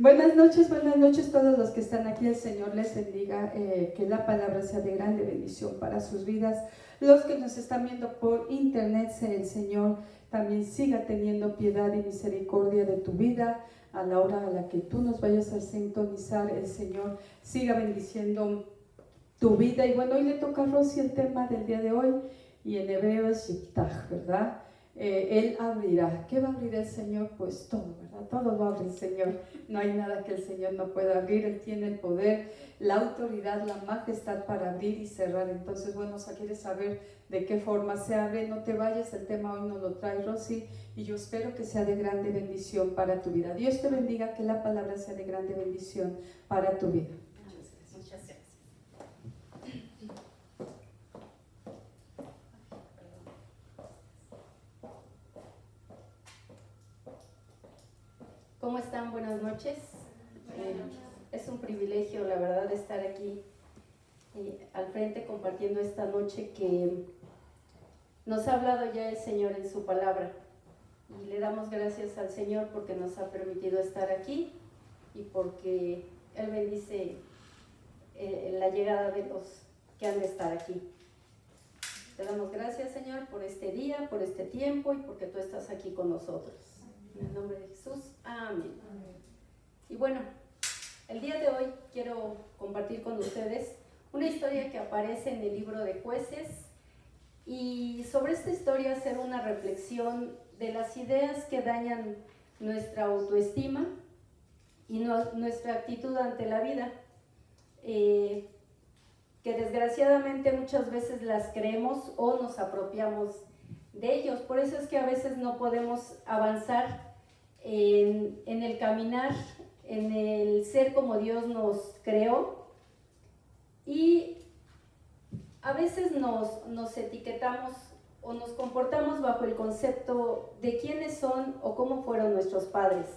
Buenas noches todos los que están aquí. El Señor les bendiga, que la palabra sea de grande bendición para sus vidas. Los que nos están viendo por internet, el Señor también siga teniendo piedad y misericordia de tu vida. A la hora a la que tú nos vayas a sintonizar, el Señor siga bendiciendo tu vida. Y bueno, hoy le toca a Rosy el tema del día de hoy, y en hebreo es Yiftach, ¿verdad? Él abrirá. ¿Qué va a abrir el Señor? Pues todo, ¿verdad? Todo lo abre el Señor. No hay nada que el Señor no pueda abrir. Él tiene el poder, la autoridad, la majestad para abrir y cerrar. Entonces, bueno, si quieres saber de qué forma se abre, no te vayas. El tema hoy nos lo trae Rosy, y yo espero que sea de grande bendición para tu vida. Dios te bendiga, que la palabra sea de grande bendición para tu vida. Muchas gracias. ¿Cómo están? Buenas noches. Es un privilegio, la verdad, estar aquí al frente compartiendo esta noche que nos ha hablado ya el Señor en su palabra. Y le damos gracias al Señor porque nos ha permitido estar aquí y porque Él bendice la llegada de los que han de estar aquí. Te damos gracias, Señor, por este día, por este tiempo y porque tú estás aquí con nosotros. En el nombre de Jesús, amén. Y bueno, el día de hoy quiero compartir con ustedes una historia que aparece en el libro de Jueces, y sobre esta historia hacer una reflexión de las ideas que dañan nuestra autoestima y nuestra actitud ante la vida, que desgraciadamente muchas veces las creemos o nos apropiamos de ellos. Por eso es que a veces no podemos avanzar en el caminar, en el ser como Dios nos creó, y a veces nos etiquetamos o nos comportamos bajo el concepto de quiénes son o cómo fueron nuestros padres.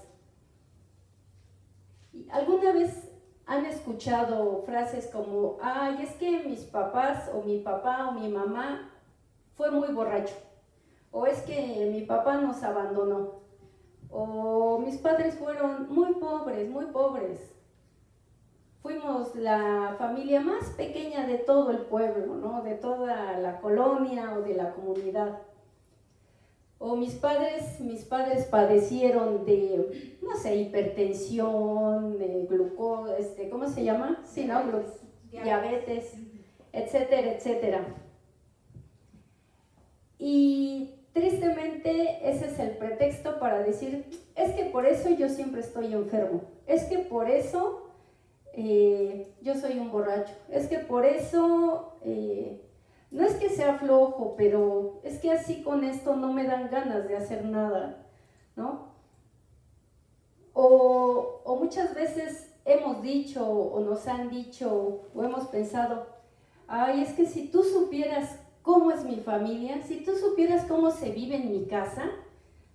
¿Alguna vez han escuchado frases como, ay, es que mis papás o mi papá o mi mamá fue muy borracho, o es que mi papá nos abandonó, o mis padres fueron muy pobres, fuimos la familia más pequeña de todo el pueblo, ¿no? De toda la colonia o de la comunidad? O mis padres padecieron de, no sé, hipertensión, glucosa, ¿cómo se llama? Sí, ¿no? Diabetes, etcétera, etcétera. Y tristemente ese es el pretexto para decir, es que por eso yo siempre estoy enfermo, es que por eso yo soy un borracho, es que por eso... no es que sea flojo, pero es que así con esto no me dan ganas de hacer nada, ¿no? O muchas veces hemos dicho o nos han dicho o hemos pensado, ay, es que si tú supieras cómo es mi familia, si tú supieras cómo se vive en mi casa,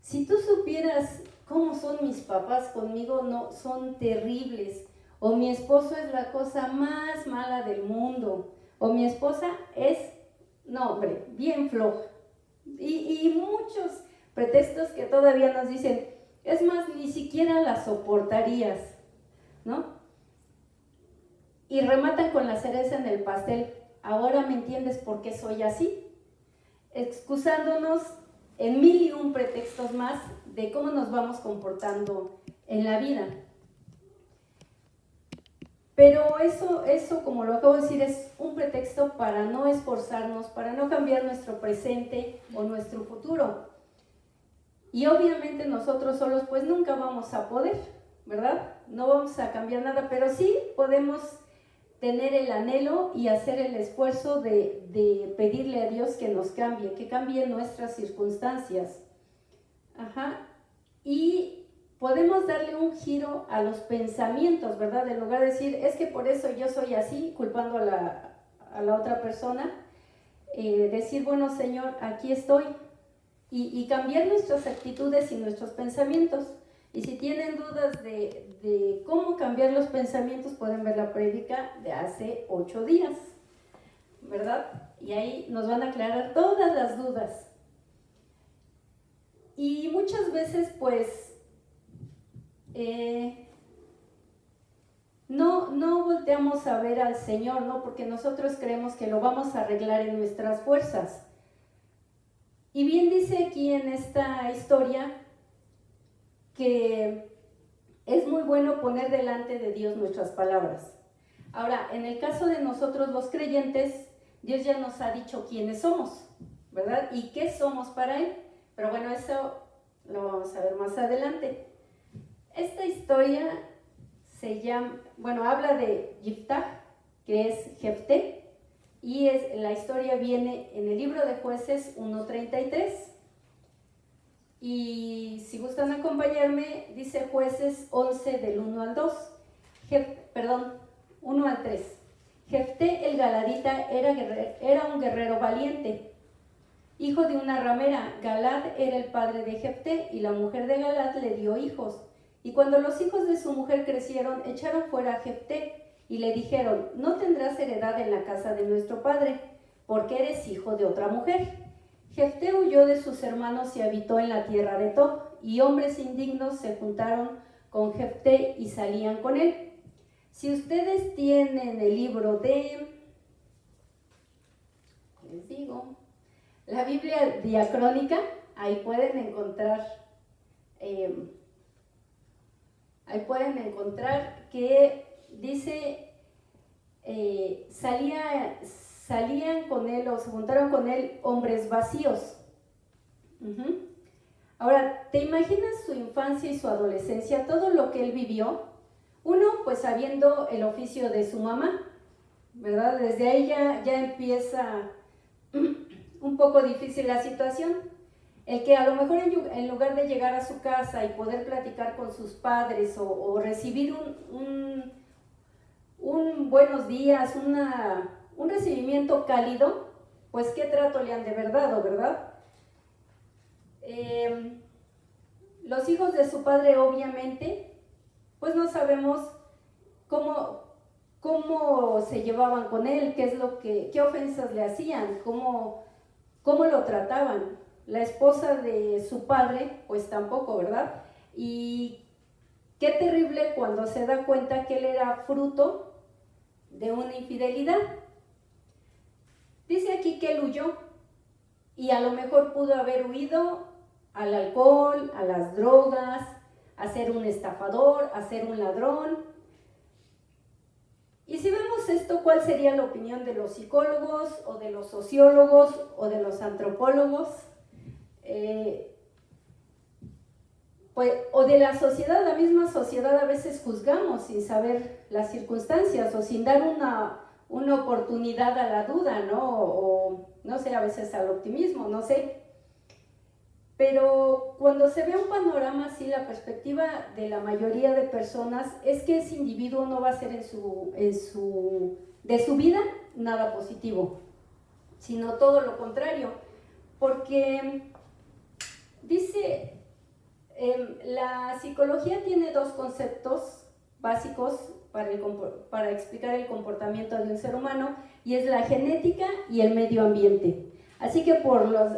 si tú supieras cómo son mis papás conmigo, no, son terribles, o mi esposo es la cosa más mala del mundo, o mi esposa es... No, hombre, bien floja. Y muchos pretextos que todavía nos dicen, es más, ni siquiera la soportarías, ¿no? Y rematan con la cereza en el pastel, ahora me entiendes por qué soy así, excusándonos en 1001 pretextos más de cómo nos vamos comportando en la vida. Pero eso, como lo acabo de decir, es un pretexto para no esforzarnos, para no cambiar nuestro presente o nuestro futuro. Y obviamente nosotros solos pues nunca vamos a poder, ¿verdad? No vamos a cambiar nada, pero sí podemos tener el anhelo y hacer el esfuerzo de pedirle a Dios que nos cambie, que cambie nuestras circunstancias. Y podemos darle un giro a los pensamientos, ¿verdad? En lugar de decir, es que por eso yo soy así, culpando a la otra persona, decir, bueno, Señor, aquí estoy, y cambiar nuestras actitudes y nuestros pensamientos. Y si tienen dudas de cómo cambiar los pensamientos, pueden ver la prédica de hace 8 días, ¿verdad? Y ahí nos van a aclarar todas las dudas. Y muchas veces, pues, volteamos a ver al Señor, ¿no? Porque nosotros creemos que lo vamos a arreglar en nuestras fuerzas. Y bien dice aquí en esta historia que es muy bueno poner delante de Dios nuestras palabras. Ahora, en el caso de nosotros los creyentes, Dios ya nos ha dicho quiénes somos, ¿verdad? Y qué somos para Él. Pero bueno, eso lo vamos a ver más adelante. Esta historia habla de Yiftach, que es Jefté, y la historia viene en el libro de Jueces 1:33. Y si gustan acompañarme, dice Jueces 11 del 1 al 2. 1 al 3. Jefté el Galadita era un guerrero valiente, hijo de una ramera. Galad era el padre de Jefté, y la mujer de Galad le dio hijos. Y cuando los hijos de su mujer crecieron, echaron fuera a Jefté y le dijeron: no tendrás heredad en la casa de nuestro padre, porque eres hijo de otra mujer. Jefté huyó de sus hermanos y habitó en la tierra de Tob, y hombres indignos se juntaron con Jefté y salían con él. Si ustedes tienen el libro de, les digo, la Biblia diacrónica, ahí pueden encontrar que dice, salían con él o se juntaron con él hombres vacíos. Ahora, ¿te imaginas su infancia y su adolescencia, todo lo que él vivió? Uno, pues sabiendo el oficio de su mamá, ¿verdad? Desde ahí ya empieza un poco difícil la situación. El que a lo mejor en lugar de llegar a su casa y poder platicar con sus padres o recibir un buenos días, un recibimiento cálido, pues qué trato le han de haber dado, ¿verdad? Los hijos de su padre, obviamente, pues no sabemos cómo se llevaban con él, qué ofensas le hacían, cómo lo trataban. La esposa de su padre, pues tampoco, ¿verdad? Y qué terrible cuando se da cuenta que él era fruto de una infidelidad. Dice aquí que él huyó, y a lo mejor pudo haber huido al alcohol, a las drogas, a ser un estafador, a ser un ladrón. Y si vemos esto, ¿cuál sería la opinión de los psicólogos o de los sociólogos o de los antropólogos? O de la sociedad, la misma sociedad. A veces juzgamos sin saber las circunstancias o sin dar una oportunidad a la duda, ¿no? O no sé, a veces al optimismo, no sé. Pero cuando se ve un panorama así, la perspectiva de la mayoría de personas es que ese individuo no va a ser de su vida nada positivo, sino todo lo contrario, porque dice, la psicología tiene dos conceptos básicos para explicar el comportamiento de un ser humano, y es la genética y el medio ambiente. Así que por los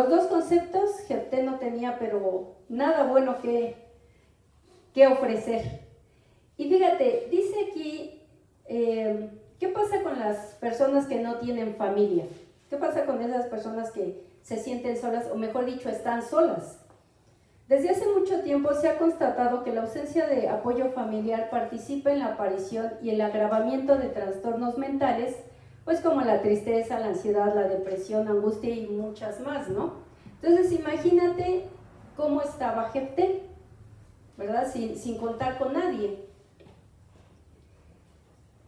dos conceptos, Jefté no tenía pero nada bueno que ofrecer. Y fíjate, dice aquí, ¿qué pasa con las personas que no tienen familia? ¿Qué pasa con esas personas que se sienten solas, o mejor dicho, están solas? Desde hace mucho tiempo se ha constatado que la ausencia de apoyo familiar participa en la aparición y el agravamiento de trastornos mentales, pues como la tristeza, la ansiedad, la depresión, angustia y muchas más, ¿no? Entonces imagínate cómo estaba Jefté, ¿verdad? Sin contar con nadie.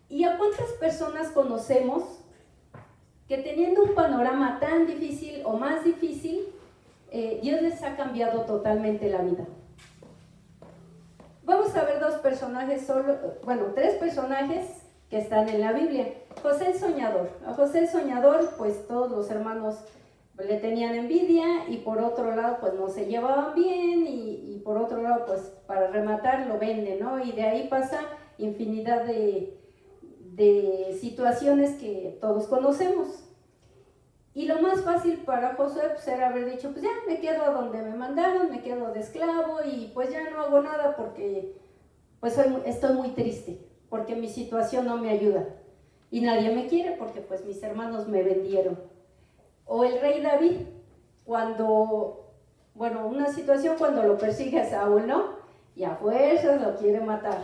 ¿Y a cuántas personas conocemos que teniendo un panorama tan difícil o más difícil, Dios les ha cambiado totalmente la vida? Vamos a ver tres personajes que están en la Biblia. José el Soñador. A José el Soñador, pues todos los hermanos le tenían envidia, y por otro lado, pues no se llevaban bien, y por otro lado, pues para rematar lo venden, ¿no? Y de ahí pasa infinidad de situaciones que todos conocemos. Y lo más fácil para Josué pues era haber dicho, pues ya me quedo a donde me mandaron, me quedo de esclavo, y pues ya no hago nada porque pues estoy muy triste, porque mi situación no me ayuda. Y nadie me quiere porque pues mis hermanos me vendieron. O el rey David, una situación cuando lo persigue a Saúl, ¿no? Y a fuerzas lo quiere matar.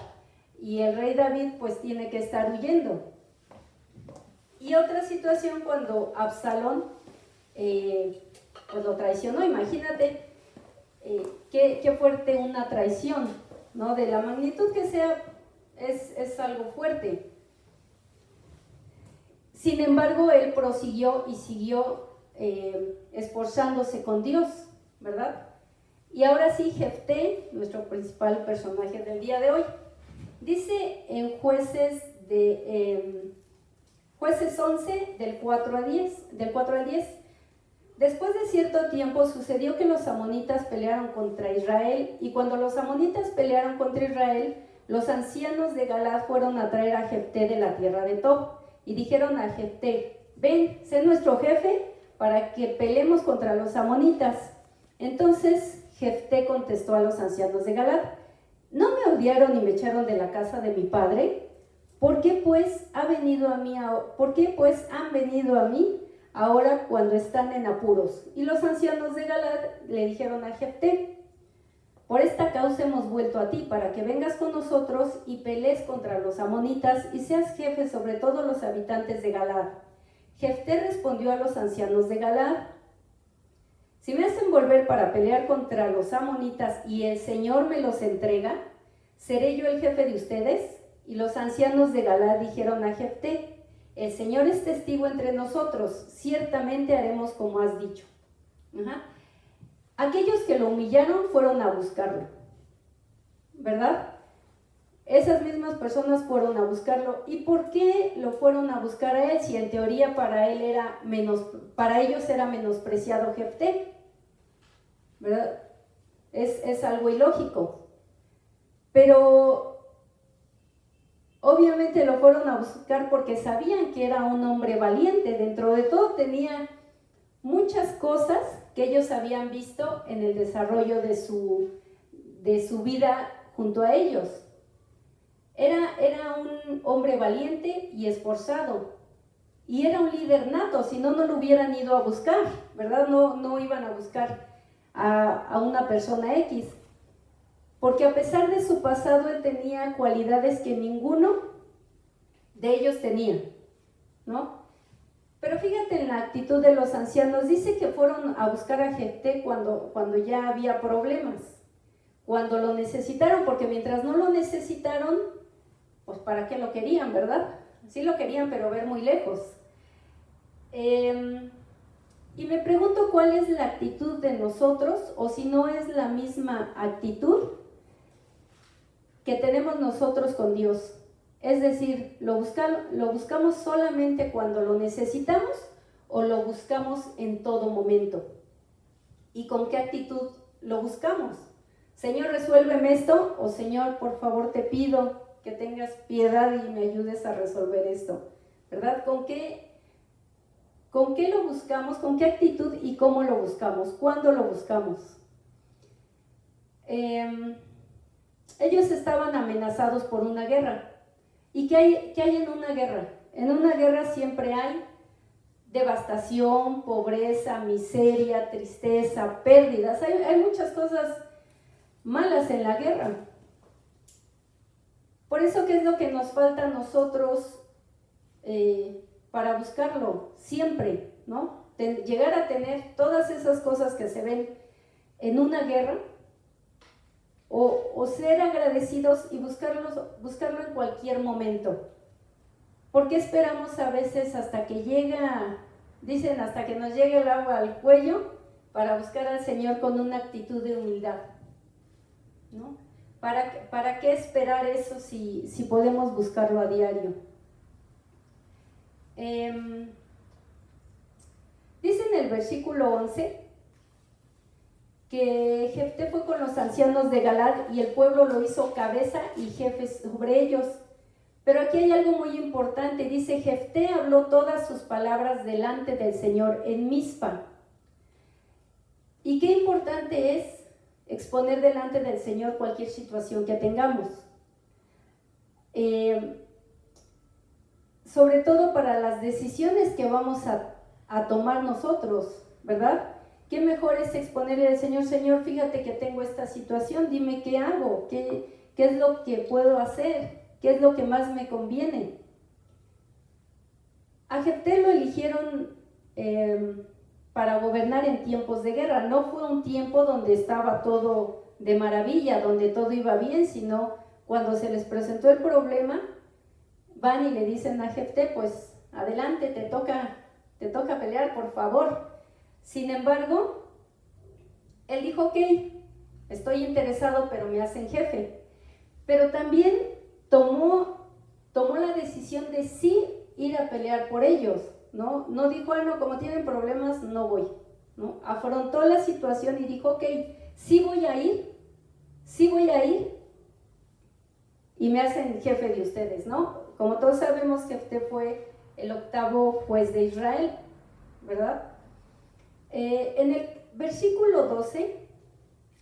Y el rey David pues tiene que estar huyendo. Y otra situación cuando Absalón pues lo traicionó. Imagínate qué fuerte una traición, ¿no? De la magnitud que sea, es algo fuerte. Sin embargo, él prosiguió y siguió esforzándose con Dios, ¿verdad? Y ahora sí, Jefté, nuestro principal personaje del día de hoy, dice en Jueces 11, del 4 al 10, después de cierto tiempo sucedió que los amonitas pelearon contra Israel, y cuando los amonitas pelearon contra Israel, los ancianos de Galaad fueron a traer a Jefté de la tierra de Tob, y dijeron a Jefté: ven, sé nuestro jefe para que peleemos contra los amonitas. Entonces Jefté contestó a los ancianos de Galaad: ¿no me odiaron y me echaron de la casa de mi padre? ¿Por qué pues han venido a mí ahora cuando están en apuros? Y los ancianos de Galaad le dijeron a Jefté: por esta causa hemos vuelto a ti, para que vengas con nosotros y pelees contra los amonitas y seas jefe sobre todos los habitantes de Galaad. Jefté respondió a los ancianos de Galaad: si me hacen volver para pelear contra los amonitas y el Señor me los entrega, ¿seré yo el jefe de ustedes? Y los ancianos de Galaad dijeron a Jefté: el Señor es testigo entre nosotros, ciertamente haremos como has dicho. Aquellos que lo humillaron fueron a buscarlo, ¿verdad? Esas mismas personas fueron a buscarlo. ¿Y por qué lo fueron a buscar a él si en teoría para ellos era menospreciado Jefté? ¿Verdad? Es algo ilógico. Pero obviamente lo fueron a buscar porque sabían que era un hombre valiente. Dentro de todo tenía muchas cosas que ellos habían visto en el desarrollo de su vida junto a ellos. Era un hombre valiente y esforzado, y era un líder nato, si no, no lo hubieran ido a buscar, ¿verdad? No iban a buscar a una persona X, porque a pesar de su pasado, él tenía cualidades que ninguno de ellos tenía, ¿no? Pero fíjate en la actitud de los ancianos. Dice que fueron a buscar a Jefté cuando ya había problemas, cuando lo necesitaron, porque mientras no lo necesitaron, pues ¿para qué lo querían, verdad? Sí lo querían, pero ver muy lejos. Y me pregunto cuál es la actitud de nosotros, o si no es la misma actitud que tenemos nosotros con Dios. Es decir, ¿lo buscamos solamente cuando lo necesitamos o lo buscamos en todo momento? ¿Y con qué actitud lo buscamos? Señor, resuélveme esto, o Señor, por favor te pido que tengas piedad y me ayudes a resolver esto, ¿verdad? ¿Con qué lo buscamos? ¿Con qué actitud y cómo lo buscamos? ¿Cuándo lo buscamos? Ellos estaban amenazados por una guerra. ¿Y qué hay en una guerra? En una guerra siempre hay devastación, pobreza, miseria, tristeza, pérdidas. Hay muchas cosas malas en la guerra. Por eso, ¿qué es lo que nos falta a nosotros para buscarlo? Siempre, ¿no? Llegar a tener todas esas cosas que se ven en una guerra, o ser agradecidos y buscarlo en cualquier momento. ¿Por qué esperamos a veces hasta que hasta que nos llegue el agua al cuello para buscar al Señor con una actitud de humildad? ¿No? ¿Para qué esperar eso si podemos buscarlo a diario? Dice en el versículo 11 que Jefté fue con los ancianos de Galaad y el pueblo lo hizo cabeza y jefes sobre ellos. Pero aquí hay algo muy importante. Dice: Jefté habló todas sus palabras delante del Señor en Mizpa. Y qué importante es exponer delante del Señor cualquier situación que tengamos. sobre todo para las decisiones que vamos a tomar nosotros, ¿verdad? ¿Qué mejor es exponerle al Señor, Señor, fíjate que tengo esta situación, dime qué hago, qué es lo que puedo hacer, qué es lo que más me conviene? A Jefté lo eligieron para gobernar en tiempos de guerra. No fue un tiempo donde estaba todo de maravilla, donde todo iba bien, sino cuando se les presentó el problema, van y le dicen a Jefté, pues adelante, te toca pelear, por favor. Sin embargo, él dijo, ok, estoy interesado, pero me hacen jefe. Pero también tomó la decisión de sí ir a pelear por ellos, ¿no? No dijo, no, como tienen problemas, no voy, ¿no? Afrontó la situación y dijo, ok, sí voy a ir, y me hacen jefe de ustedes, ¿no? Como todos sabemos, Jefté fue el 8º juez de Israel, ¿verdad? En el versículo 12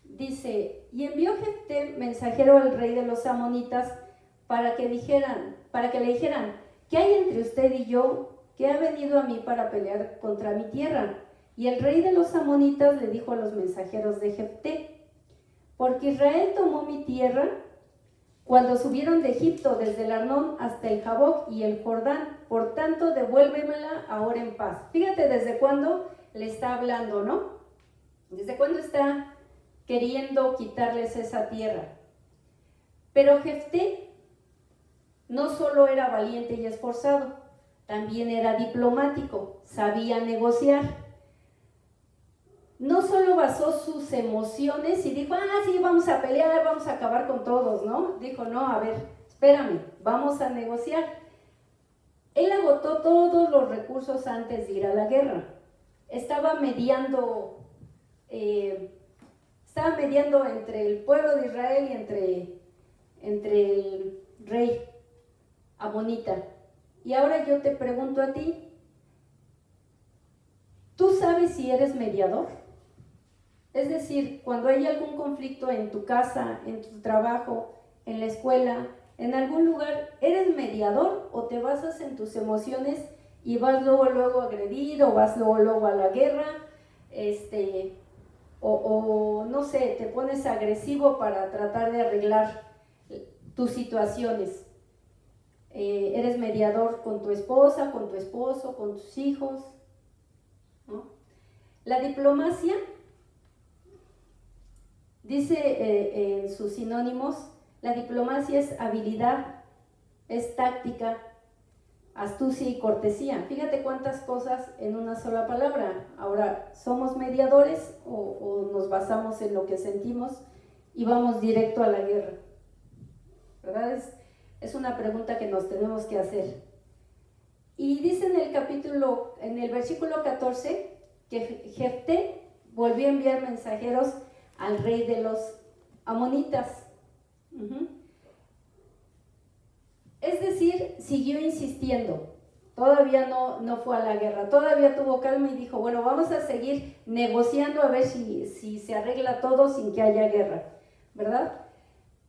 dice, y envió Jefté mensajero al rey de los amonitas para que le dijeran, ¿qué hay entre usted y yo que ha venido a mí para pelear contra mi tierra? Y el rey de los amonitas le dijo a los mensajeros de Jefté, porque Israel tomó mi tierra cuando subieron de Egipto desde el Arnón hasta el Jaboc y el Jordán, por tanto devuélvemela ahora en paz. Fíjate desde cuándo le está hablando, ¿no? Desde cuándo está queriendo quitarles esa tierra. Pero Jefté no solo era valiente y esforzado, también era diplomático, sabía negociar. No solo basó sus emociones y dijo, sí, vamos a pelear, vamos a acabar con todos, ¿no? Dijo, no, a ver, espérame, vamos a negociar. Él agotó todos los recursos antes de ir a la guerra. Estaba mediando entre el pueblo de Israel y entre el rey amonita. Y ahora yo te pregunto a ti, ¿tú sabes si eres mediador? Es decir, cuando hay algún conflicto en tu casa, en tu trabajo, en la escuela, en algún lugar, ¿eres mediador o te basas en tus emociones y vas luego a agredir o vas luego a la guerra? O no sé, te pones agresivo para tratar de arreglar tus situaciones. Eres mediador con tu esposa, con tu esposo, con tus hijos, ¿no? La diplomacia, dice en sus sinónimos, la diplomacia es habilidad, es táctica, astucia y cortesía. Fíjate cuántas cosas en una sola palabra. Ahora, ¿somos mediadores o nos basamos en lo que sentimos y vamos directo a la guerra? ¿Verdad? Es una pregunta que nos tenemos que hacer. Y dice en el versículo 14, que Jefté volvió a enviar mensajeros al rey de los amonitas. Es decir, siguió insistiendo. Todavía no fue a la guerra, todavía tuvo calma y dijo, bueno, vamos a seguir negociando a ver si se arregla todo sin que haya guerra, ¿verdad?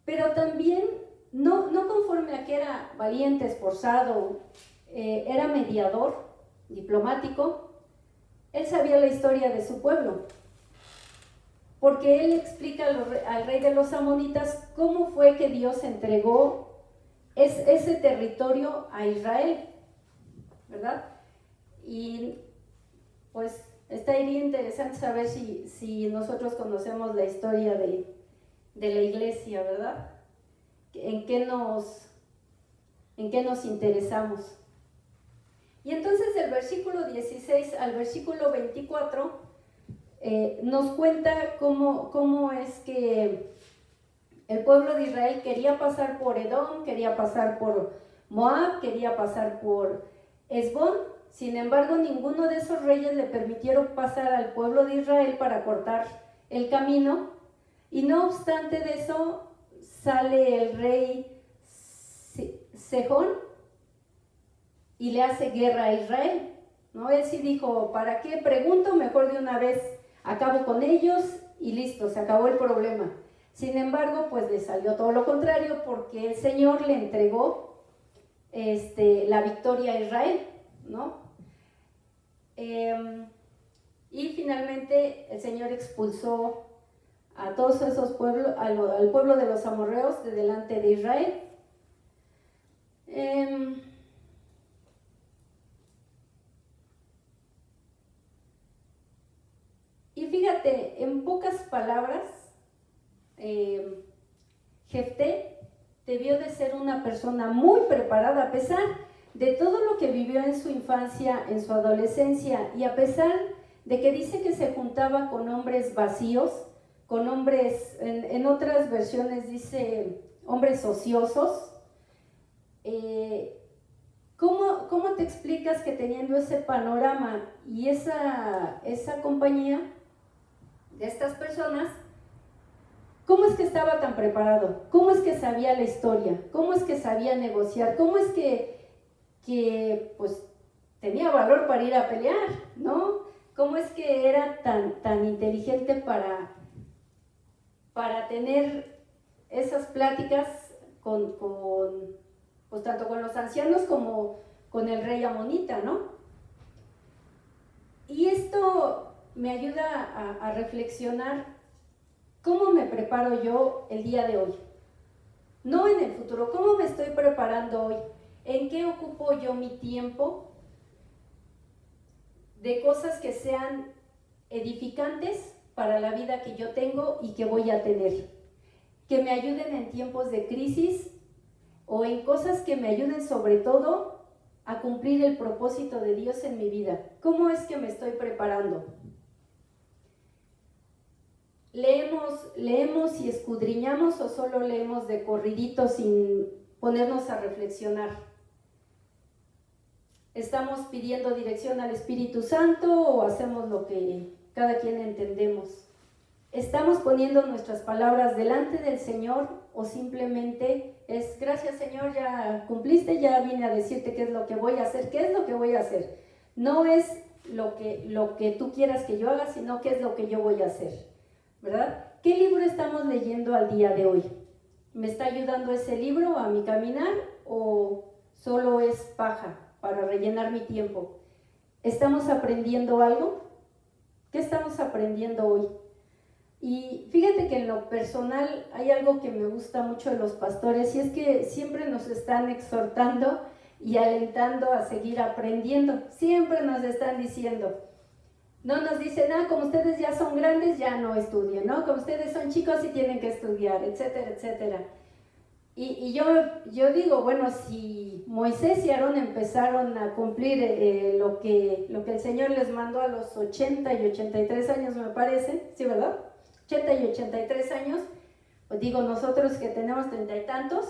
Pero también, no conforme a que era valiente, esforzado, era mediador, diplomático, él sabía la historia de su pueblo, porque él explica al rey de los amonitas cómo fue que Dios entregó ese territorio a Israel, ¿verdad? Y pues estaría interesante saber si nosotros conocemos la historia de la iglesia, ¿verdad? ¿En qué nos interesamos? Y entonces del versículo 16 al versículo 24 nos cuenta cómo es que el pueblo de Israel quería pasar por Edom, quería pasar por Moab, quería pasar por Esbón. Sin embargo, ninguno de esos reyes le permitieron pasar al pueblo de Israel para cortar el camino. Y no obstante de eso, sale el rey Sejón y le hace guerra a Israel, ¿no? Él sí dijo, ¿para qué pregunto? Mejor de una vez acabo con ellos y listo, se acabó el problema. Sin embargo, pues le salió todo lo contrario porque el Señor le entregó la victoria a Israel, ¿no? Y finalmente el Señor expulsó a todos esos pueblos, al pueblo de los amorreos de delante de Israel. Y fíjate, en pocas palabras, Jefté debió de ser una persona muy preparada, a pesar de todo lo que vivió en su infancia, en su adolescencia, y a pesar de que dice que se juntaba con hombres vacíos, con hombres, en otras versiones dice hombres ociosos. ¿Cómo te explicas que teniendo ese panorama y esa compañía de estas personas, cómo es que estaba tan preparado? ¿Cómo es que sabía la historia? ¿Cómo es que sabía negociar? ¿Cómo es que pues tenía valor para ir a pelear, ¿no? ¿Cómo es que era tan inteligente para tener esas pláticas pues tanto con los ancianos como con el rey amonita, ¿no? Y esto me ayuda a reflexionar cómo me preparo yo el día de hoy, no en el futuro, cómo me estoy preparando hoy, en qué ocupo yo mi tiempo de cosas que sean edificantes para la vida que yo tengo y que voy a tener, que me ayuden en tiempos de crisis o en cosas que me ayuden sobre todo a cumplir el propósito de Dios en mi vida. ¿Cómo es que me estoy preparando? ¿Leemos y escudriñamos o solo leemos de corridito sin ponernos a reflexionar? ¿Estamos pidiendo dirección al Espíritu Santo o hacemos lo que cada quien entendemos? ¿Estamos poniendo nuestras palabras delante del Señor o simplemente es gracias Señor, ya cumpliste, ya vine a decirte qué es lo que voy a hacer? ¿Qué es lo que voy a hacer? No es lo que tú quieras que yo haga, sino qué es lo que yo voy a hacer, ¿verdad? ¿Qué libro estamos leyendo al día de hoy? ¿Me está ayudando ese libro a mi caminar o solo es paja para rellenar mi tiempo? ¿Estamos aprendiendo algo? ¿Qué estamos aprendiendo hoy? Y fíjate que en lo personal hay algo que me gusta mucho de los pastores y es que siempre nos están exhortando y alentando a seguir aprendiendo. Siempre nos están diciendo, no nos dicen, como ustedes ya son grandes, ya no estudien, ¿no? Como ustedes son chicos y tienen que estudiar, etcétera, etcétera. Y yo digo, bueno, si Moisés y Aarón empezaron a cumplir lo que el Señor les mandó a los 80 y 83 años, me parece, ¿sí, verdad? 80 y 83 años, pues digo, nosotros que tenemos 30 y tantos,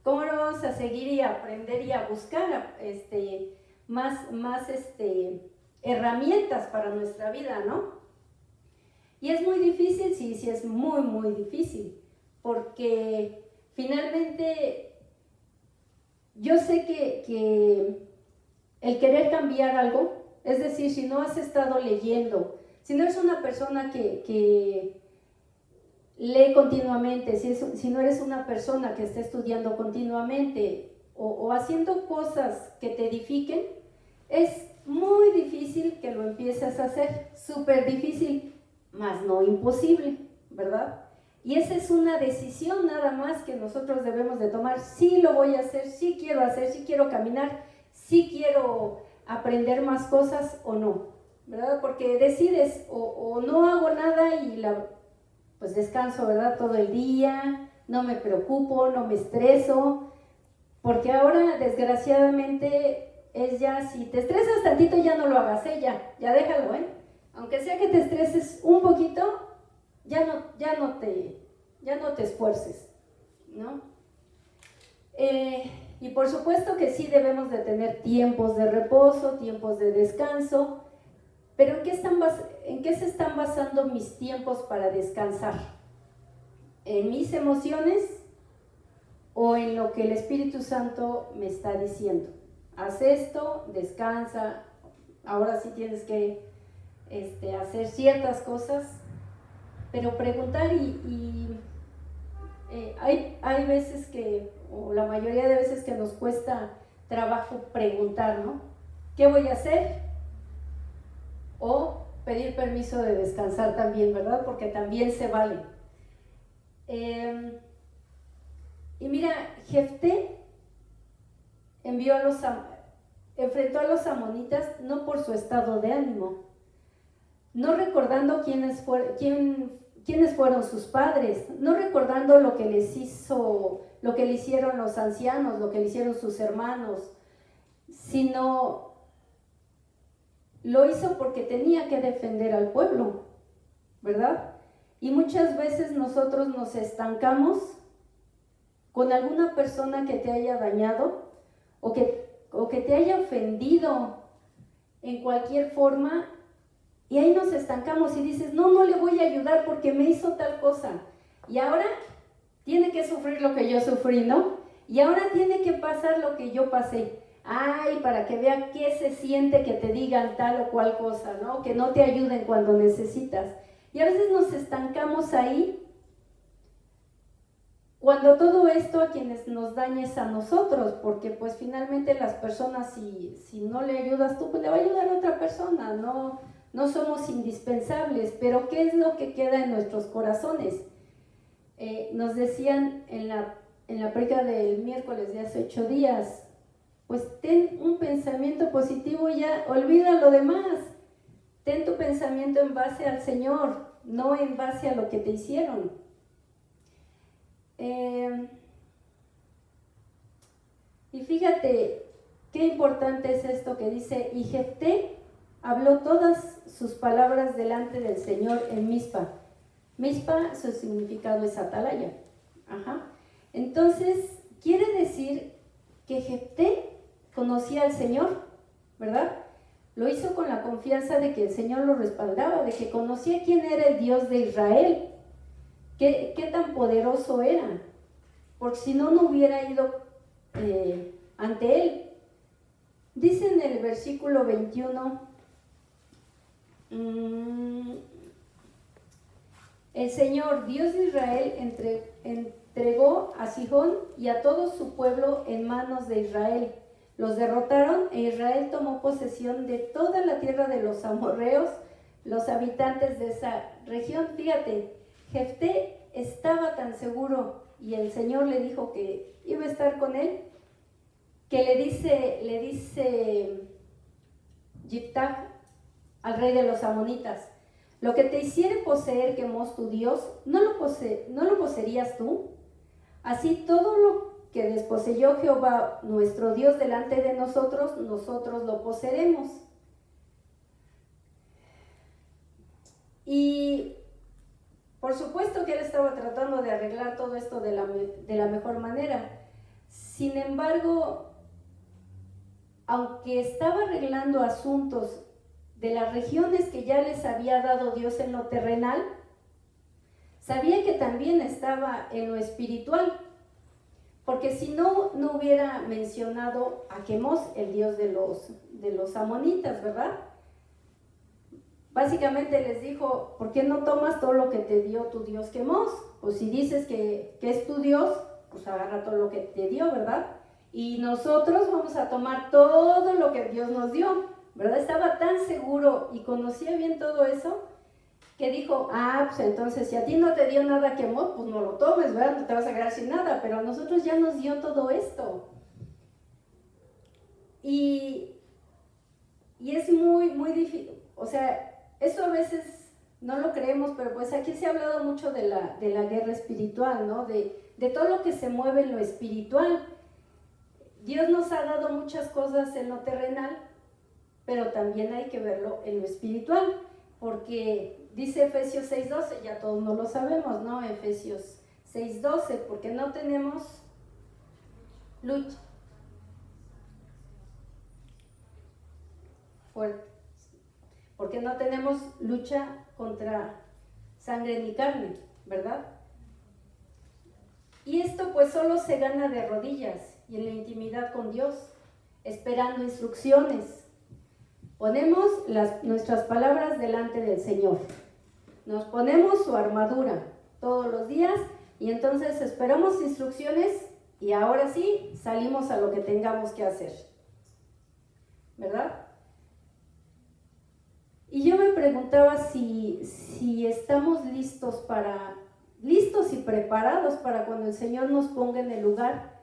¿cómo no vamos a seguir y a aprender y a buscar más herramientas para nuestra vida, ¿no? Y es muy difícil, sí, es muy, muy difícil, porque finalmente yo sé que el querer cambiar algo, es decir, si no has estado leyendo, si no eres una persona que lee continuamente, si no eres una persona que está estudiando continuamente o haciendo cosas que te edifiquen, es muy difícil que lo empieces a hacer, súper difícil, mas no imposible, ¿verdad? Y esa es una decisión nada más que nosotros debemos de tomar. Sí lo voy a hacer, sí quiero caminar, sí quiero aprender más cosas o no, ¿verdad? Porque decides o no hago nada y pues descanso, ¿verdad? Todo el día, no me preocupo, no me estreso, porque ahora desgraciadamente es ya, si te estresas tantito ya no lo hagas, ya déjalo, aunque sea que te estreses un poquito, ya no te esfuerces, ¿no? Y por supuesto que sí debemos de tener tiempos de reposo, tiempos de descanso, pero ¿en qué se están basando mis tiempos para descansar? ¿En mis emociones o en lo que el Espíritu Santo me está diciendo? Haz esto, descansa, ahora sí tienes que hacer ciertas cosas, pero preguntar y Hay veces o la mayoría de veces que nos cuesta trabajo preguntar, ¿no? ¿Qué voy a hacer? O pedir permiso de descansar también, ¿verdad? Porque también se vale. Y mira, Jefté enfrentó a los amonitas no por su estado de ánimo, no recordando quiénes fueron sus padres, no recordando lo que le hicieron los ancianos, lo que le hicieron sus hermanos, sino lo hizo porque tenía que defender al pueblo, ¿verdad? Y muchas veces nosotros nos estancamos con alguna persona que te haya dañado o que te haya ofendido en cualquier forma, y ahí nos estancamos y dices, no le voy a ayudar porque me hizo tal cosa, y ahora tiene que sufrir lo que yo sufrí, ¿no? Y ahora tiene que pasar lo que yo pasé. Ay, para que vea qué se siente que te digan tal o cual cosa, ¿no? Que no te ayuden cuando necesitas. Y a veces nos estancamos ahí, cuando todo esto a quienes nos daña es a nosotros, porque pues finalmente las personas, si no le ayudas tú, pues le va a ayudar a otra persona, no somos indispensables. Pero ¿qué es lo que queda en nuestros corazones? Nos decían en la prédica del miércoles de hace 8 días, pues ten un pensamiento positivo y ya, olvida lo demás. Ten tu pensamiento en base al Señor, no en base a lo que te hicieron. Y fíjate qué importante es esto que dice, y Jefté habló todas sus palabras delante del Señor en Mizpa. Mizpa, su significado es atalaya. Entonces, quiere decir que Jefté conocía al Señor, ¿verdad? Lo hizo con la confianza de que el Señor lo respaldaba, de que conocía quién era el Dios de Israel, qué tan poderoso era, porque si no hubiera ido ante él. Dice en el versículo 21, el Señor, Dios de Israel, entregó a Sihón y a todo su pueblo en manos de Israel. Los derrotaron e Israel tomó posesión de toda la tierra de los amorreos, los habitantes de esa región. Fíjate, Jefté estaba tan seguro y el Señor le dijo que iba a estar con él, que le dice Yiftach al rey de los amonitas, lo que te hiciere poseer Quemos tu Dios, ¿no lo poseerías tú? Así todo lo que desposeyó Jehová nuestro Dios delante de nosotros, nosotros lo poseeremos. Y por supuesto que él estaba tratando de arreglar todo esto de la mejor manera. Sin embargo, aunque estaba arreglando asuntos de las regiones que ya les había dado Dios en lo terrenal, sabía que también estaba en lo espiritual, porque si no hubiera mencionado a Quemos, el dios de los amonitas, ¿verdad? Básicamente les dijo, ¿por qué no tomas todo lo que te dio tu Dios Quemos? Pues si dices que es tu Dios, pues agarra todo lo que te dio, ¿verdad? Y nosotros vamos a tomar todo lo que Dios nos dio, ¿verdad? Estaba tan seguro y conocía bien todo eso, que dijo, pues entonces si a ti no te dio nada Quemos, pues no lo tomes, ¿verdad? No te vas a quedar sin nada, pero a nosotros ya nos dio todo esto. Y es muy, muy difícil, o sea, eso a veces no lo creemos, pero pues aquí se ha hablado mucho de la guerra espiritual, ¿no? De todo lo que se mueve en lo espiritual. Dios nos ha dado muchas cosas en lo terrenal, pero también hay que verlo en lo espiritual, porque dice Efesios 6:12, ya todos no lo sabemos, ¿no? Efesios 6:12, porque no tenemos lucha fuerte. Porque no tenemos lucha contra sangre ni carne, ¿verdad? Y esto pues solo se gana de rodillas y en la intimidad con Dios, esperando instrucciones. Ponemos nuestras palabras delante del Señor. Nos ponemos su armadura todos los días Y entonces esperamos instrucciones y ahora sí salimos a lo que tengamos que hacer, ¿verdad? Y yo me preguntaba si estamos listos y preparados para cuando el Señor nos ponga en el lugar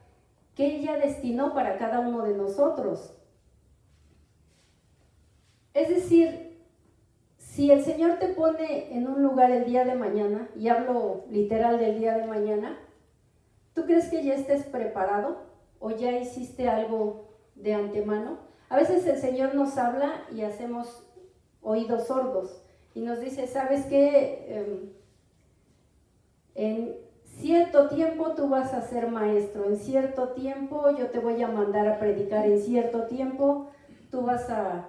que Él ya destinó para cada uno de nosotros. Es decir, si el Señor te pone en un lugar el día de mañana, y hablo literal del día de mañana, ¿tú crees que ya estés preparado o ya hiciste algo de antemano? A veces el Señor nos habla y hacemos oídos sordos y nos dice, ¿sabes qué? En cierto tiempo tú vas a ser maestro, en cierto tiempo yo te voy a mandar a predicar, en cierto tiempo tú vas a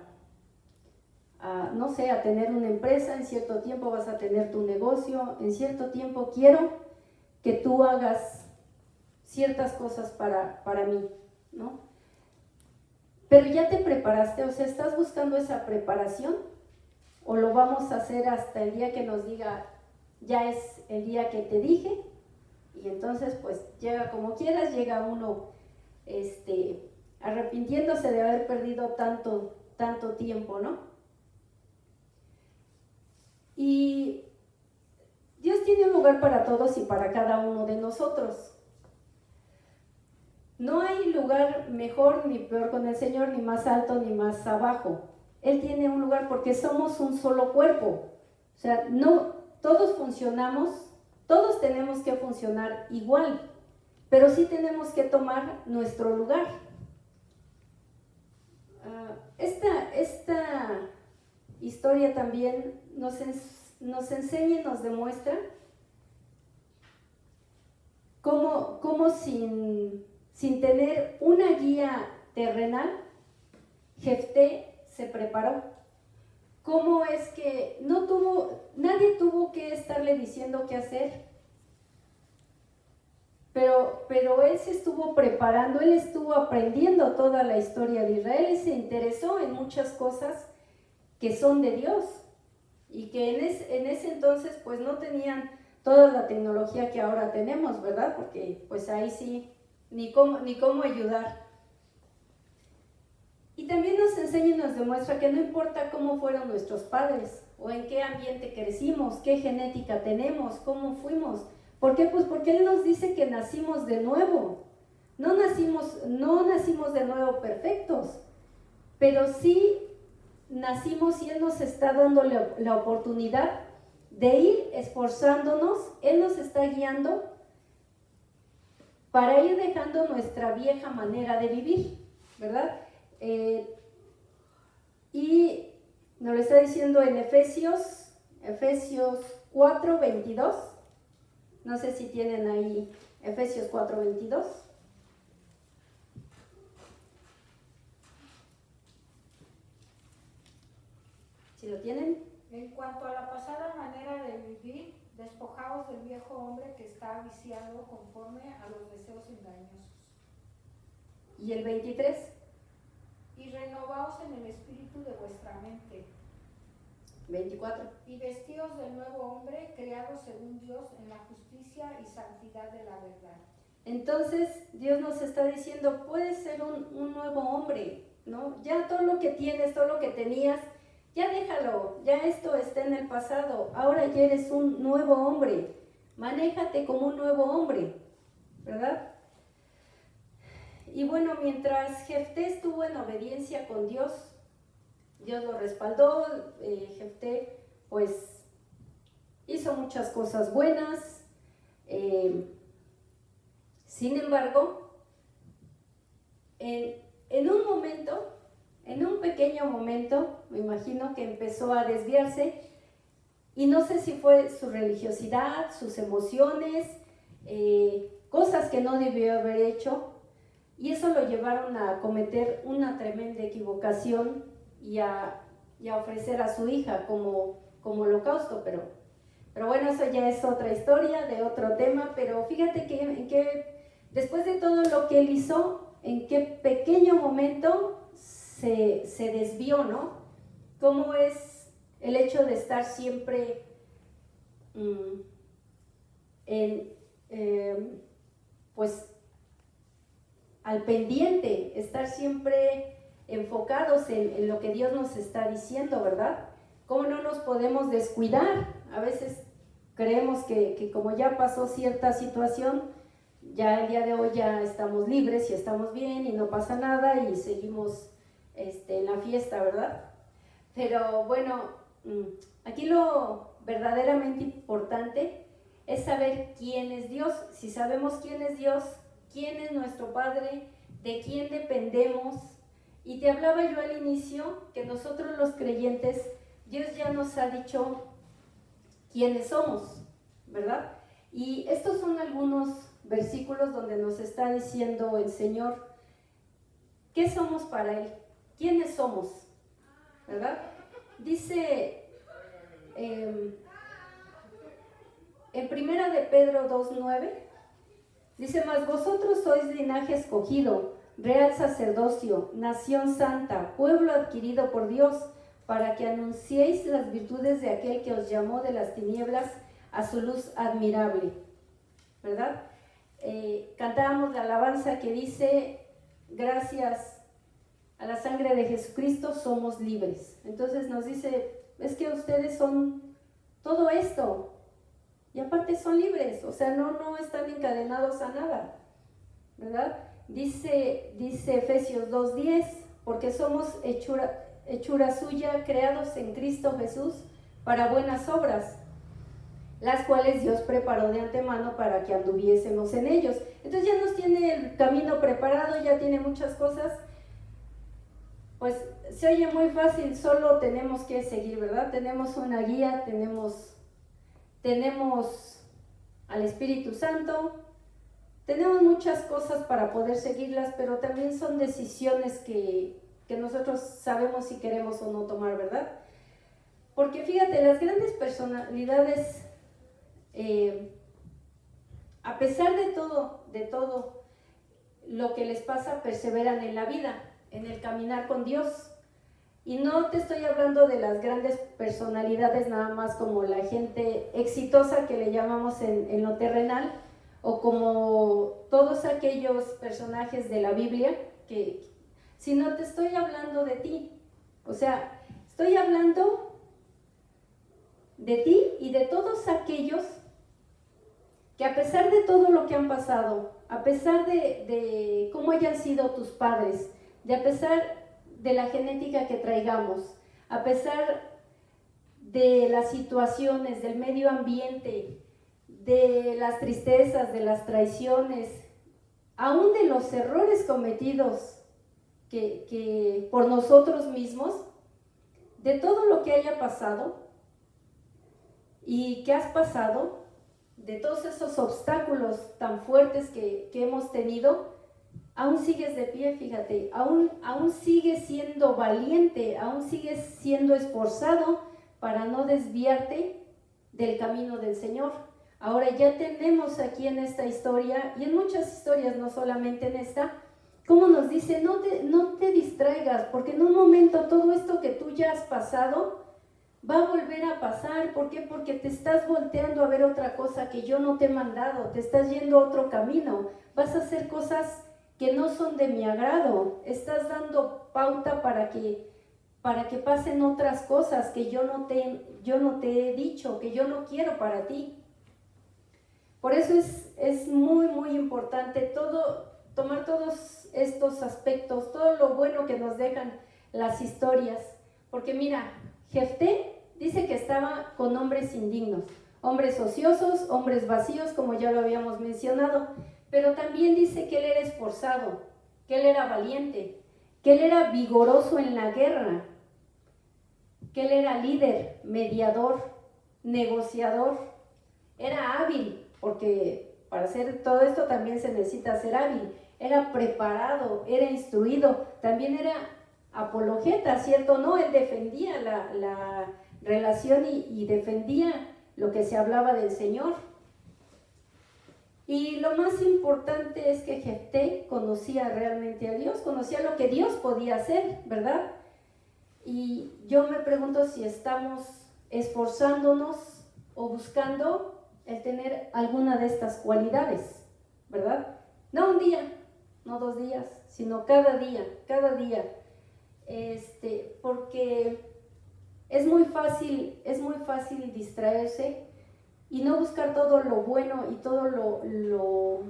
no sé, a tener una empresa, en cierto tiempo vas a tener tu negocio, en cierto tiempo quiero que tú hagas ciertas cosas para mí, ¿no? Pero ya te preparaste, o sea, ¿estás buscando esa preparación? ¿O lo vamos a hacer hasta el día que nos diga, ya es el día que te dije? Y entonces, pues, llega como quieras, llega uno arrepintiéndose de haber perdido tanto tiempo, ¿no? Y Dios tiene un lugar para todos y para cada uno de nosotros. No hay lugar mejor ni peor con el Señor, ni más alto ni más abajo. Él tiene un lugar porque somos un solo cuerpo. O sea, no todos funcionamos, todos tenemos que funcionar igual, pero sí tenemos que tomar nuestro lugar. Esta historia también nos enseña y nos demuestra cómo sin tener una guía terrenal, Jefté se preparó. Cómo es que nadie tuvo que estarle diciendo qué hacer, pero él se estuvo preparando, él estuvo aprendiendo toda la historia de Israel, él se interesó en muchas cosas que son de Dios y que en ese entonces pues no tenían toda la tecnología que ahora tenemos, ¿verdad? Porque pues ahí sí, ni cómo ayudar. Y también nos enseña y nos demuestra que no importa cómo fueron nuestros padres o en qué ambiente crecimos, qué genética tenemos, cómo fuimos. ¿Por qué? Pues porque Él nos dice que nacimos de nuevo. No nacimos de nuevo perfectos, pero sí nacimos y Él nos está dando la oportunidad de ir esforzándonos. Él nos está guiando para ir dejando nuestra vieja manera de vivir, ¿verdad? Y nos lo está diciendo en Efesios 4:22. No sé si tienen ahí Efesios 4:22. ¿Sí lo tienen? En cuanto a la pasada manera de vivir, despojaos del viejo hombre que está viciado conforme a los deseos engañosos. ¿Y el 23? Y renovaos en el espíritu de vuestra mente. 24. Y vestíos del nuevo hombre, creado según Dios en la justicia y santidad de la verdad. Entonces Dios nos está diciendo, puedes ser un nuevo hombre, ¿no? Ya todo lo que tienes, todo lo que tenías, ya déjalo, ya esto está en el pasado, ahora ya eres un nuevo hombre, manéjate como un nuevo hombre, ¿verdad? Y bueno, mientras Jefté estuvo en obediencia con Dios, Dios lo respaldó. Jefté pues hizo muchas cosas buenas. Sin embargo, en un pequeño momento, me imagino que empezó a desviarse, y no sé si fue su religiosidad, sus emociones, cosas que no debió haber hecho, y eso lo llevaron a cometer una tremenda equivocación y a ofrecer a su hija como holocausto, pero bueno, eso ya es otra historia de otro tema. Pero fíjate que después de todo lo que él hizo, en qué pequeño momento se desvió, ¿no? Cómo es el hecho de estar siempre pues al pendiente, estar siempre enfocados en lo que Dios nos está diciendo, ¿verdad? ¿Cómo no nos podemos descuidar? A veces creemos que como ya pasó cierta situación, ya el día de hoy ya estamos libres y estamos bien y no pasa nada y seguimos en la fiesta, ¿verdad? Pero bueno, aquí lo verdaderamente importante es saber quién es Dios. Si sabemos quién es Dios, quién es nuestro Padre, de quién dependemos. Y te hablaba yo al inicio que nosotros los creyentes, Dios ya nos ha dicho quiénes somos, ¿verdad? Y estos son algunos versículos donde nos está diciendo el Señor qué somos para Él, quiénes somos, ¿verdad? Dice en Primera de Pedro 2:9, dice: mas vosotros sois linaje escogido, real sacerdocio, nación santa, pueblo adquirido por Dios, para que anunciéis las virtudes de aquel que os llamó de las tinieblas a su luz admirable, ¿verdad? Cantábamos la alabanza que dice: gracias a la sangre de Jesucristo somos libres. Entonces nos dice, es que ustedes son todo esto, y aparte son libres, o sea, no están encadenados a nada, ¿verdad? Dice Efesios 2:10, porque somos hechura suya, creados en Cristo Jesús para buenas obras, las cuales Dios preparó de antemano para que anduviésemos en ellos. Entonces ya nos tiene el camino preparado, ya tiene muchas cosas. Pues se oye muy fácil, solo tenemos que seguir, ¿verdad? Tenemos una guía, tenemos al Espíritu Santo, tenemos muchas cosas para poder seguirlas, pero también son decisiones que nosotros sabemos si queremos o no tomar, ¿verdad? Porque fíjate, las grandes personalidades, a pesar de todo lo que les pasa, perseveran en la vida, en el caminar con Dios. Y no te estoy hablando de las grandes personalidades nada más como la gente exitosa que le llamamos en lo terrenal, o como todos aquellos personajes de la Biblia, sino te estoy hablando de ti. O sea, estoy hablando de ti y de todos aquellos que a pesar de todo lo que han pasado, a pesar de cómo hayan sido tus padres, a pesar de la genética que traigamos, a pesar de las situaciones, del medio ambiente, de las tristezas, de las traiciones, aún de los errores cometidos que por nosotros mismos, de todo lo que haya pasado y que has pasado, de todos esos obstáculos tan fuertes que hemos tenido, aún sigues de pie, fíjate, aún sigues siendo valiente, aún sigues siendo esforzado para no desviarte del camino del Señor. Ahora ya tenemos aquí en esta historia, y en muchas historias, no solamente en esta, como nos dice, no te distraigas, porque en un momento todo esto que tú ya has pasado va a volver a pasar. ¿Por qué? Porque te estás volteando a ver otra cosa que yo no te he mandado, te estás yendo a otro camino, vas a hacer cosas que no son de mi agrado, estás dando pauta para que pasen otras cosas que yo no te he dicho, que yo no quiero para ti. Por eso es muy, muy importante tomar todos estos aspectos, todo lo bueno que nos dejan las historias. Porque mira, Jefté dice que estaba con hombres indignos, hombres ociosos, hombres vacíos, como ya lo habíamos mencionado, pero también dice que él era esforzado, que él era valiente, que él era vigoroso en la guerra, que él era líder, mediador, negociador, era hábil, porque para hacer todo esto también se necesita ser hábil, era preparado, era instruido, también era apologeta, ¿cierto? No, él defendía la relación y defendía lo que se hablaba del Señor. Y lo más importante es que Jefté conocía realmente a Dios, conocía lo que Dios podía hacer, ¿verdad? Y yo me pregunto si estamos esforzándonos o buscando el tener alguna de estas cualidades, ¿verdad? No un día, no 2 días, sino cada día, porque es muy fácil distraerse y no buscar todo lo bueno y todo lo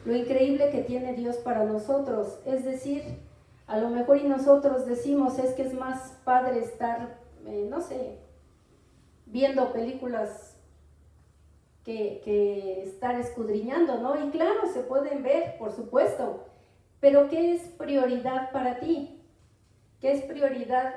increíble que tiene Dios para nosotros. Es decir, a lo mejor y nosotros decimos, es que es más padre estar, no sé, viendo películas que estar escudriñando, ¿no? Y claro, se pueden ver, por supuesto, pero ¿qué es prioridad para ti? ¿Qué es prioridad?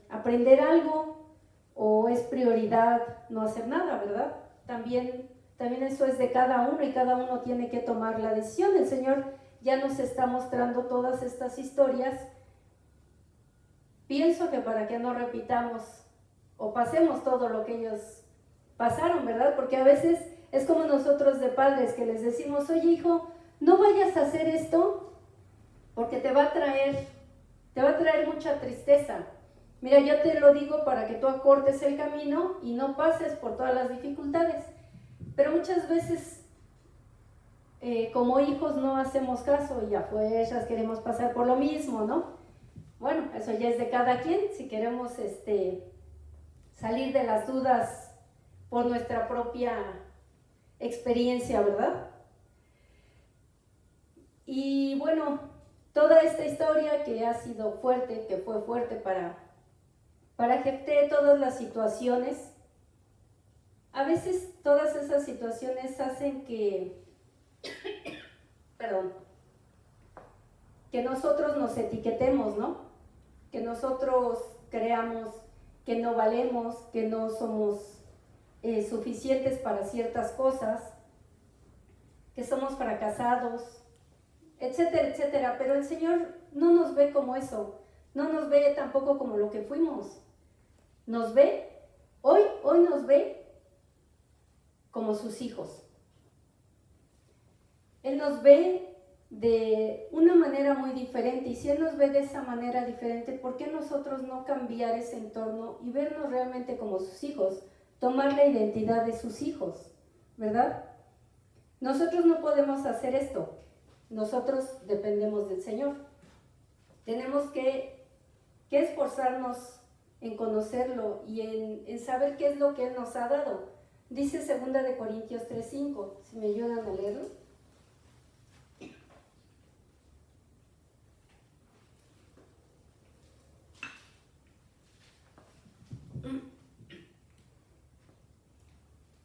¿Aprender algo o es prioridad no hacer nada, verdad? También eso es de cada uno y cada uno tiene que tomar la decisión. El Señor ya nos está mostrando todas estas historias. Pienso que para que no repitamos o pasemos todo lo que ellos pasaron, ¿verdad? Porque a veces es como nosotros de padres que les decimos, oye hijo, no vayas a hacer esto porque te va a traer mucha tristeza. Mira, yo te lo digo para que tú acortes el camino y no pases por todas las dificultades. Pero muchas veces como hijos no hacemos caso y a fuerzas queremos pasar por lo mismo, ¿no? Bueno, eso ya es de cada quien, si queremos salir de las dudas por nuestra propia experiencia, ¿verdad? Y bueno, toda esta historia que ha sido fuerte, que fue fuerte para Jefté, todas las situaciones, a veces todas esas situaciones hacen que nosotros nos etiquetemos, ¿no? Que nosotros creamos que no valemos, que no somos suficientes para ciertas cosas, que somos fracasados, etcétera, etcétera. Pero el Señor no nos ve como eso, no nos ve tampoco como lo que fuimos. Nos ve, hoy nos ve como sus hijos. Él nos ve de una manera muy diferente, y si Él nos ve de esa manera diferente, ¿por qué nosotros no cambiar ese entorno y vernos realmente como sus hijos? Tomar la identidad de sus hijos, ¿verdad? Nosotros no podemos hacer esto, nosotros dependemos del Señor. Tenemos que esforzarnos en conocerlo y en saber qué es lo que Él nos ha dado. Dice 2 Corintios 3:5, si me ayudan a leerlo.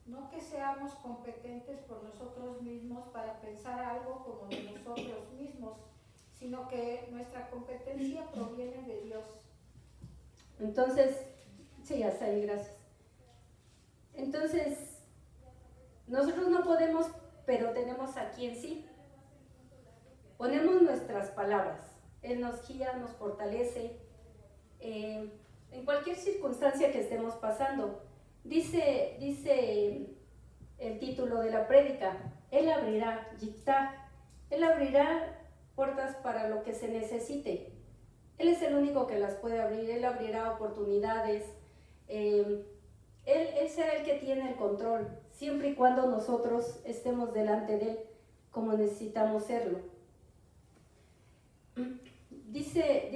No que seamos competentes por nosotros mismos para pensar algo como de nosotros mismos, sino que nuestra competencia proviene de Dios. Entonces, sí, hasta ahí, gracias. Entonces, nosotros no podemos, pero tenemos a quien sí. Ponemos nuestras palabras. Él nos guía, nos fortalece. En cualquier circunstancia que estemos pasando. Dice el título de la prédica, Él abrirá, Yiftah, Él abrirá puertas para lo que se necesite. Él es el único que las puede abrir, Él abrirá oportunidades, Él será el que tiene el control, siempre y cuando nosotros estemos delante de Él como necesitamos serlo. Dice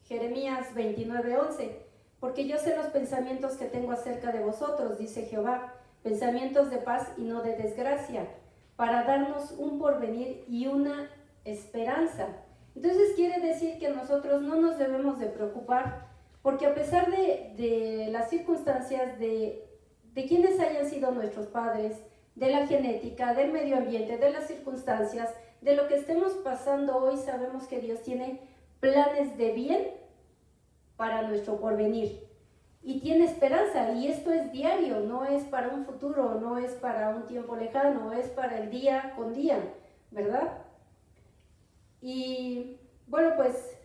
Jeremías 29:11, porque yo sé los pensamientos que tengo acerca de vosotros, dice Jehová, pensamientos de paz y no de desgracia, para darnos un porvenir y una esperanza. Entonces quiere decir que nosotros no nos debemos de preocupar, porque a pesar de las circunstancias, de quienes hayan sido nuestros padres, de la genética, del medio ambiente, de las circunstancias, de lo que estemos pasando hoy, sabemos que Dios tiene planes de bien para nuestro porvenir y tiene esperanza, y esto es diario, no es para un futuro, no es para un tiempo lejano, es para el día con día, ¿verdad? Y bueno, pues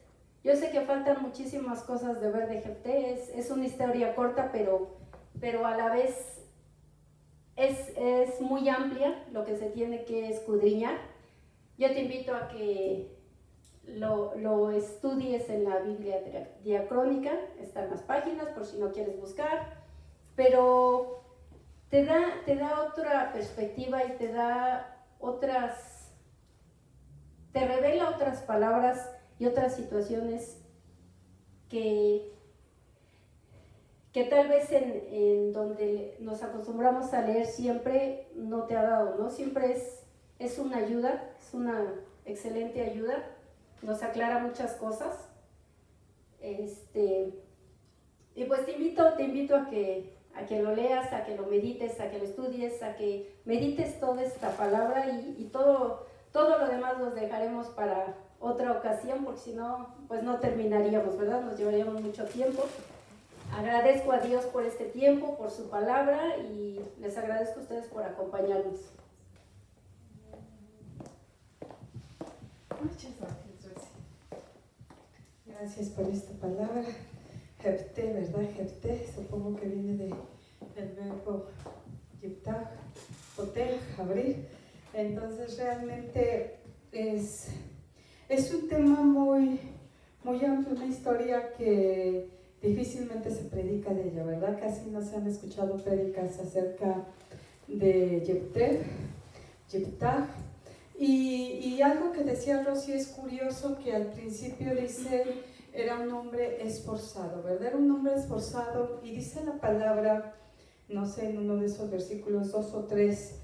yo sé que faltan muchísimas cosas de ver de Jefté, es una historia corta, pero a la vez es muy amplia lo que se tiene que escudriñar. Yo te invito a que lo estudies en la Biblia diacrónica, están las páginas por si no quieres buscar, pero te da otra perspectiva y te revela otras palabras y otras situaciones que tal vez en donde nos acostumbramos a leer siempre no te ha dado, ¿no? Siempre es una ayuda, es una excelente ayuda, nos aclara muchas cosas. Y pues te invito a que lo leas, a que lo medites, a que lo estudies, a que medites toda esta palabra y todo lo demás los dejaremos para otra ocasión, porque si no, pues no terminaríamos, ¿verdad? Nos llevaríamos mucho tiempo. Agradezco a Dios por este tiempo, por su palabra, y les agradezco a ustedes por acompañarnos. Muchas gracias, Rosy. Gracias por esta palabra. Jefté, ¿verdad? Jefté, supongo que viene del verbo yiftah, hotel, abrir. Entonces realmente es un tema muy, muy amplio, una historia que difícilmente se predica de ella, ¿verdad? Casi no se han escuchado prédicas acerca de Yiftah. Y algo que decía Rosy es curioso, que al principio dice, era un hombre esforzado, ¿verdad? Era un hombre esforzado, y dice la palabra, no sé, en uno de esos versículos 2 o 3,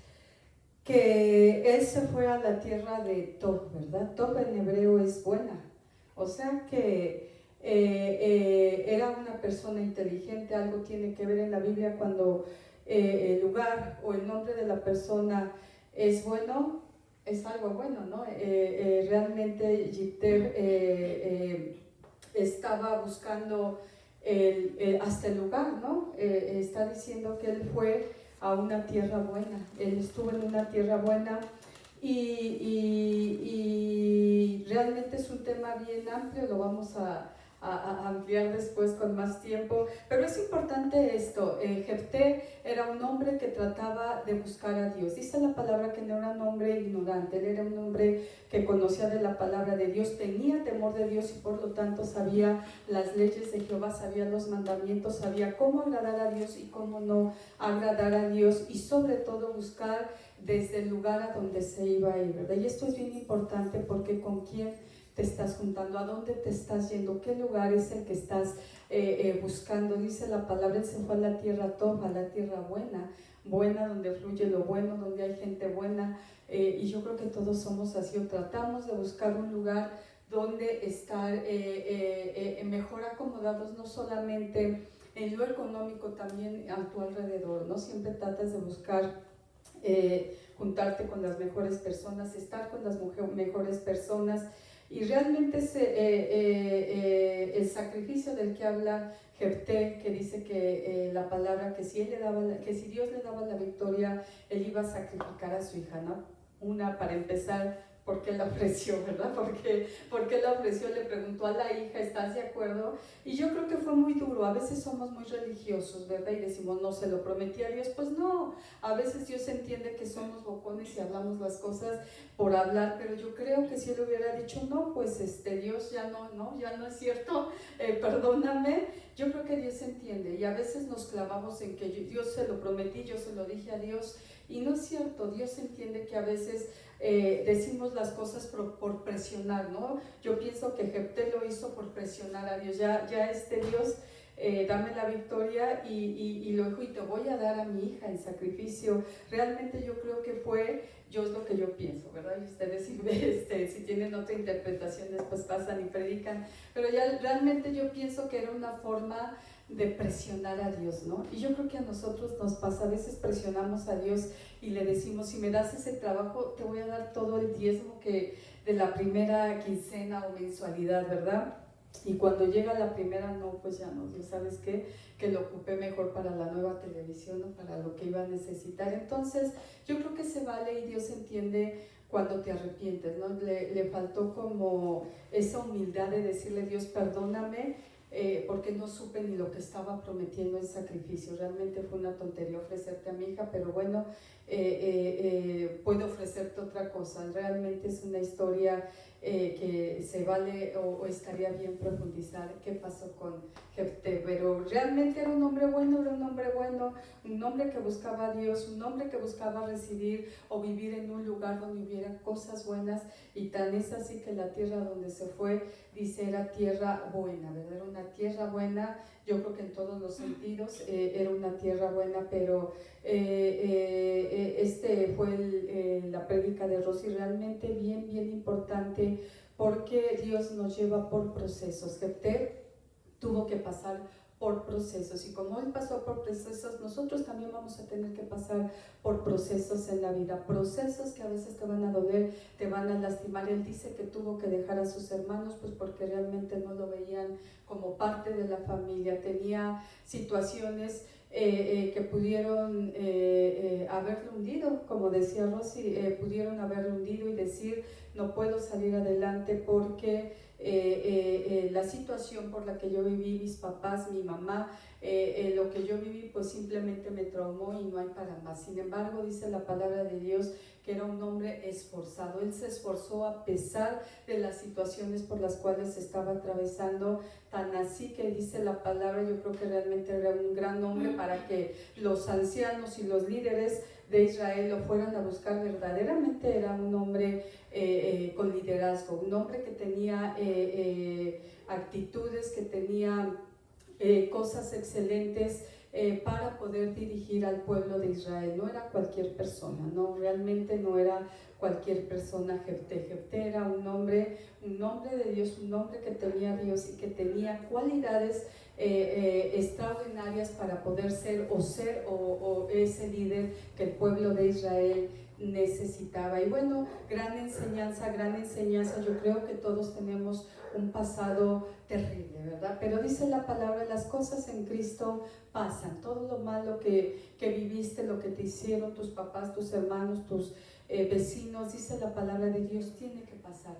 que él se fue a la tierra de Tob, ¿verdad? Tob en hebreo es buena, o sea que era una persona inteligente. Algo tiene que ver en la Biblia cuando el lugar o el nombre de la persona es bueno, es algo bueno, ¿no? Realmente Yiftah estaba buscando hasta el lugar, ¿no? Está diciendo que él fue a una tierra buena, él estuvo en una tierra buena, y realmente es un tema bien amplio, lo vamos a ampliar después con más tiempo, pero es importante esto. Jefté era un hombre que trataba de buscar a Dios. Dice la palabra que no era un hombre ignorante, él era un hombre que conocía de la palabra de Dios, tenía temor de Dios, y por lo tanto sabía las leyes de Jehová, sabía los mandamientos, sabía cómo agradar a Dios y cómo no agradar a Dios, y sobre todo buscar desde el lugar a donde se iba a ir, ¿verdad? Y esto es bien importante, porque con quién te estás juntando, a dónde te estás yendo, qué lugar es el que estás buscando. Dice la palabra, él se fue a la tierra Tob, a la tierra buena, donde fluye lo bueno, donde hay gente buena, y yo creo que todos somos así, o tratamos de buscar un lugar donde estar mejor acomodados, no solamente en lo económico, también a tu alrededor, ¿no? Siempre tratas de buscar juntarte con las mejores personas, estar con las mejores personas. Y realmente el sacrificio del que habla Jefté, que dice que la palabra, que si Dios le daba la victoria, él iba a sacrificar a su hija, ¿no? Para empezar, ¿por qué la ofreció, verdad? ¿Por qué la ofreció? Le preguntó a la hija, ¿estás de acuerdo? Y yo creo que fue muy duro. A veces somos muy religiosos, ¿verdad? Y decimos, no, se lo prometí a Dios. Pues no, a veces Dios entiende que somos bocones y hablamos las cosas por hablar, pero yo creo que si él hubiera dicho, no, pues Dios ya no es cierto, perdóname. Yo creo que Dios entiende, y a veces nos clavamos en que Dios se lo prometí, yo se lo dije a Dios, y no es cierto. Dios entiende que a veces decimos las cosas por presionar, ¿no? Yo pienso que Jefté lo hizo por presionar a Dios. Ya Dios, dame la victoria, y lo dijo, y te voy a dar a mi hija en sacrificio. Realmente yo creo que yo es lo que yo pienso, ¿verdad? Y ustedes si tienen otra interpretación después pasan y predican, pero ya realmente yo pienso que era una forma de presionar a Dios, ¿no? Y yo creo que a nosotros nos pasa, a veces presionamos a Dios y le decimos, si me das ese trabajo, te voy a dar todo el diezmo de la primera quincena o mensualidad, ¿verdad? Y cuando llega la primera, no, pues ya no, Dios, ¿sabes qué? Que lo ocupé mejor para la nueva televisión o para lo que iba a necesitar. Entonces, yo creo que se vale, y Dios entiende cuando te arrepientes, ¿no? Le faltó como esa humildad de decirle, Dios, perdóname, porque no supe ni lo que estaba prometiendo en sacrificio. Realmente fue una tontería ofrecerte a mi hija, pero bueno, puede ofrecerte otra cosa. Realmente es una historia que se vale o estaría bien profundizar qué pasó con Jefté, pero realmente era un hombre bueno, un hombre que buscaba a Dios, un hombre que buscaba recibir o vivir en un lugar donde hubiera cosas buenas, y tan es así que la tierra donde se fue, dice, era tierra buena, ¿verdad? Era una tierra buena, yo creo que en todos los sentidos era una tierra buena, pero este fue la prédica de Rosy, realmente bien importante, porque Dios nos lleva por procesos. Jefté tuvo que pasar por procesos, y como él pasó por procesos, nosotros también vamos a tener que pasar por procesos en la vida, procesos que a veces te van a doler, te van a lastimar. Él dice que tuvo que dejar a sus hermanos pues porque realmente no lo veían como parte de la familia, tenía situaciones que pudieron haberlo hundido, como decía Rosy, pudieron haberlo hundido y decir, no puedo salir adelante porque la situación por la que yo viví, mis papás, mi mamá, lo que yo viví pues simplemente me traumó y no hay para más. Sin embargo, dice la palabra de Dios que era un hombre esforzado. Él se esforzó a pesar de las situaciones por las cuales estaba atravesando, tan así que dice la palabra, yo creo que realmente era un gran hombre para que los ancianos y los líderes de Israel lo fueran a buscar. Verdaderamente era un hombre con liderazgo, un hombre que tenía actitudes, que tenía cosas excelentes para poder dirigir al pueblo de Israel. No era cualquier persona, no, realmente no era cualquier persona. Jefté era un hombre de Dios, un hombre que temía a Dios y que tenía cualidades extraordinarias para poder ser o ese líder que el pueblo de Israel necesitaba. Y bueno, gran enseñanza, yo creo que todos tenemos un pasado terrible, ¿verdad? Pero dice la palabra, las cosas en Cristo pasan, todo lo malo que viviste, lo que te hicieron tus papás, tus hermanos, tus vecinos, dice la palabra de Dios, tiene que pasar,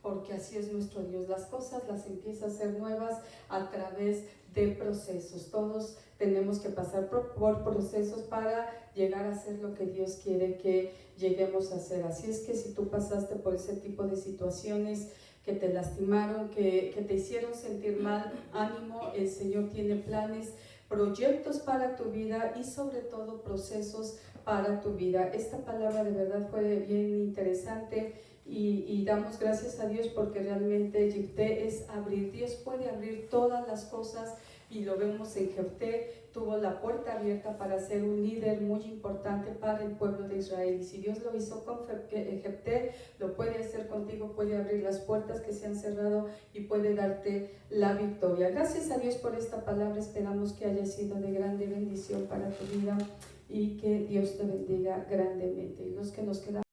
porque así es nuestro Dios. Las cosas las empieza a hacer nuevas a través de procesos. Todos tenemos que pasar por procesos para llegar a ser lo que Dios quiere que lleguemos a ser. Así es que si tú pasaste por ese tipo de situaciones que te lastimaron, que te hicieron sentir mal, ánimo, el Señor tiene planes, proyectos para tu vida y sobre todo procesos para tu vida. Esta palabra de verdad fue bien interesante y damos gracias a Dios porque realmente Jefté es abrir. Dios puede abrir todas las cosas y lo vemos en Jefté. Tuvo la puerta abierta para ser un líder muy importante para el pueblo de Israel, y si Dios lo hizo con Jefté, lo puede hacer contigo, puede abrir las puertas que se han cerrado y puede darte la victoria. Gracias a Dios por esta palabra, esperamos que haya sido de grande bendición para tu vida y que Dios te bendiga grandemente. Y los que nos quedamos